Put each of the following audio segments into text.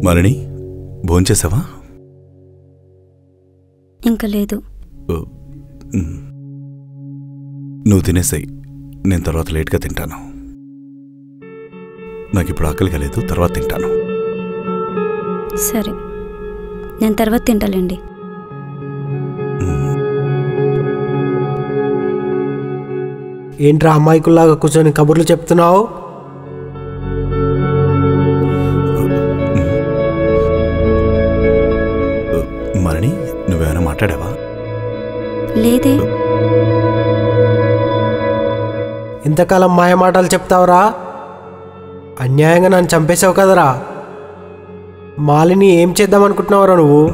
మరణి, భోంచేసావా? ఇంకా లేదు. నువ్వు తినేసాయి, నేను తర్వాత లేట్గా తింటాను. నాకు ఇప్పుడు ఆకలిగా లేదు, తర్వాత తింటాను. సరే, నేను తర్వాత తింటాలేండి. ఏంట్రా అమ్మాయికుల్లాగా కూర్చొని కబుర్లు చెప్తున్నావు? మరణి, నువ్వేమైనా మాట్లాడావా? లేదే. ఇంతకాలం మాయ మాటలు చెప్తావురా? అన్యాయంగా నన్ను చంపేశావు కదరా. మాలిని ఏం చేద్దామనుకుంటున్నావురా నువ్వు?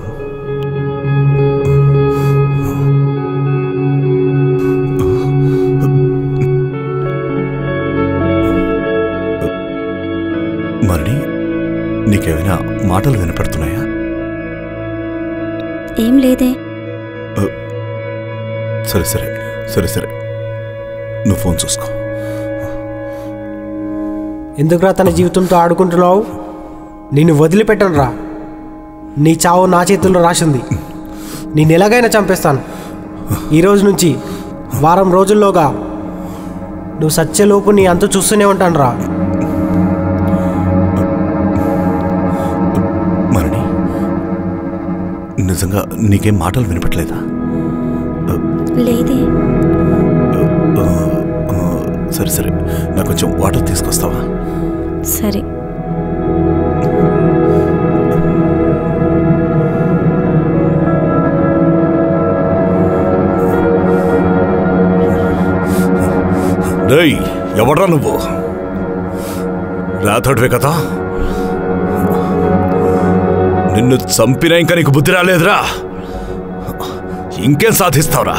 మరణి, నీకేమైనా మాటలు వినపడుతున్నాయా? ఏం లేదే. సరే సరే సరే సరే, నువ్వు ఫోన్ చూసుకో. ఎందుకురా తన జీవితంతో ఆడుకుంటున్నావు? నిన్ను వదిలిపెట్టనురా. నీ చావు నా చేతుల్లో రాసింది. నేను ఎలాగైనా చంపేస్తాను. ఈరోజు నుంచి వారం రోజుల్లోగా నువ్వు సత్యలోపు నీ అంతు చూస్తూనే ఉంటాను రా. మరణి, నిజంగా నీకేం మాటలు వినపట్లేదా? లేదే. సరే సరే, నాకు కొంచెం వాటర్ తీసుకొస్తావా? సరే. రేయ్, ఎవడ్రా నువ్వు? రాథోడ్వే కదా? నిన్ను చంపినా ఇంకా నీకు బుద్ధి రాలేదురా. ఇంకేం సాధిస్తావురా?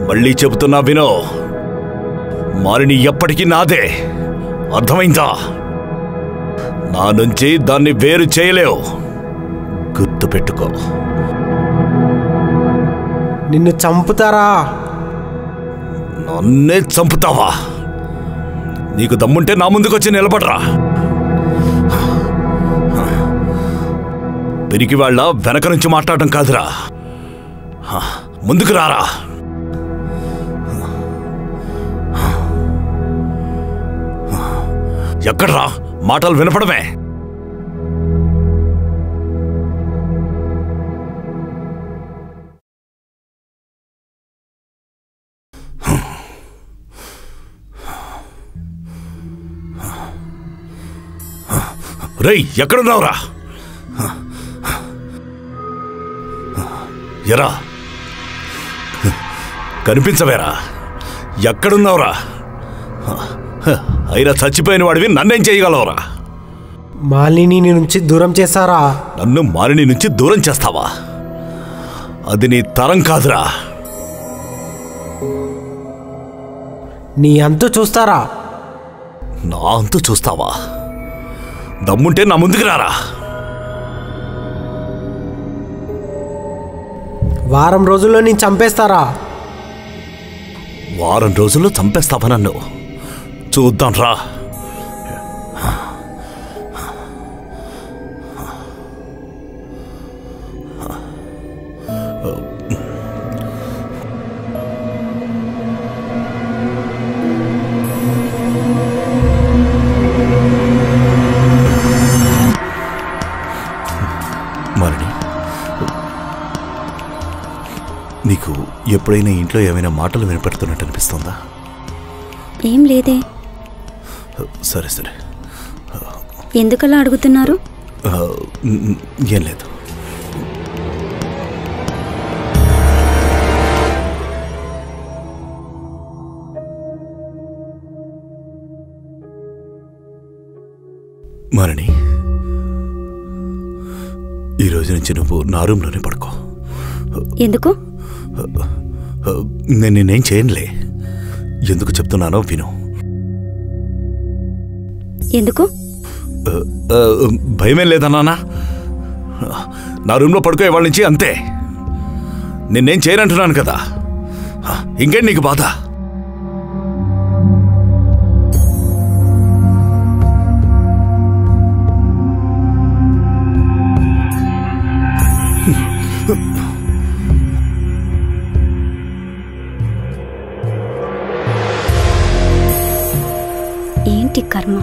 మళ్ళీ చెబుతున్నా వినో, మాలిని ఎప్పటికీ నాదే, అర్థమైందా? నా నుంచి దాన్ని వేరు చేయలేవు, గుర్తుపెట్టుకో. నిన్ను చంపుతారా? నన్నే చంపుతావా? నీకు దమ్ముంటే నా ముందుకొచ్చి నిలబడరా. పిరికి వాళ్ళ వెనక నుంచి మాట్లాడటం కాదురా, ముందుకు రారా. ఎక్కడ్రా? మాటలు వినపడమే. రేయ్, ఎక్కడున్నావురా? ఎరా, కనిపించవేరా? ఎక్కడున్నావురా? అయినా చచ్చిపోయిన వాడివి నన్నేం చేయగలవురా? మాలిని నుంచి దూరం చేస్తారా? నన్ను మాలిని నుంచి దూరం చేస్తావా? అది నీ తరం కాదురా. నీ అంతు చూస్తారా? నా అంతు చూస్తావా? దమ్ముంటే నా ముందుకు రారా. వారం రోజుల్లో నేను చంపేస్తారా? వారం రోజుల్లో చంపేస్తావా నన్ను? చూద్దాం రా. మరణి, నీకు ఎప్పుడైనా ఇంట్లో ఏమైనా మాటలు వినపడుతున్నట్టు అనిపిస్తుందా? ఏం లేదే. సరే సరే, ఎందుకలా అడుగుతున్నారు? ఏం లేదు. మరణి, ఈ రోజు నుంచి నువ్వు నా రూమ్లోనే పడుకో. ఎందుకు? నేను నేనేం చేయనులే. ఎందుకు చెప్తున్నానో విను. ఎందుకు? భయమేం లేదన్నానా? నా రూమ్లో పడుకో ఇవాళ నుంచి, అంతే. నిన్నేం చేయనంటున్నాను కదా. ఇంకేం నీకు బాధ? ఏంటి కర్మ?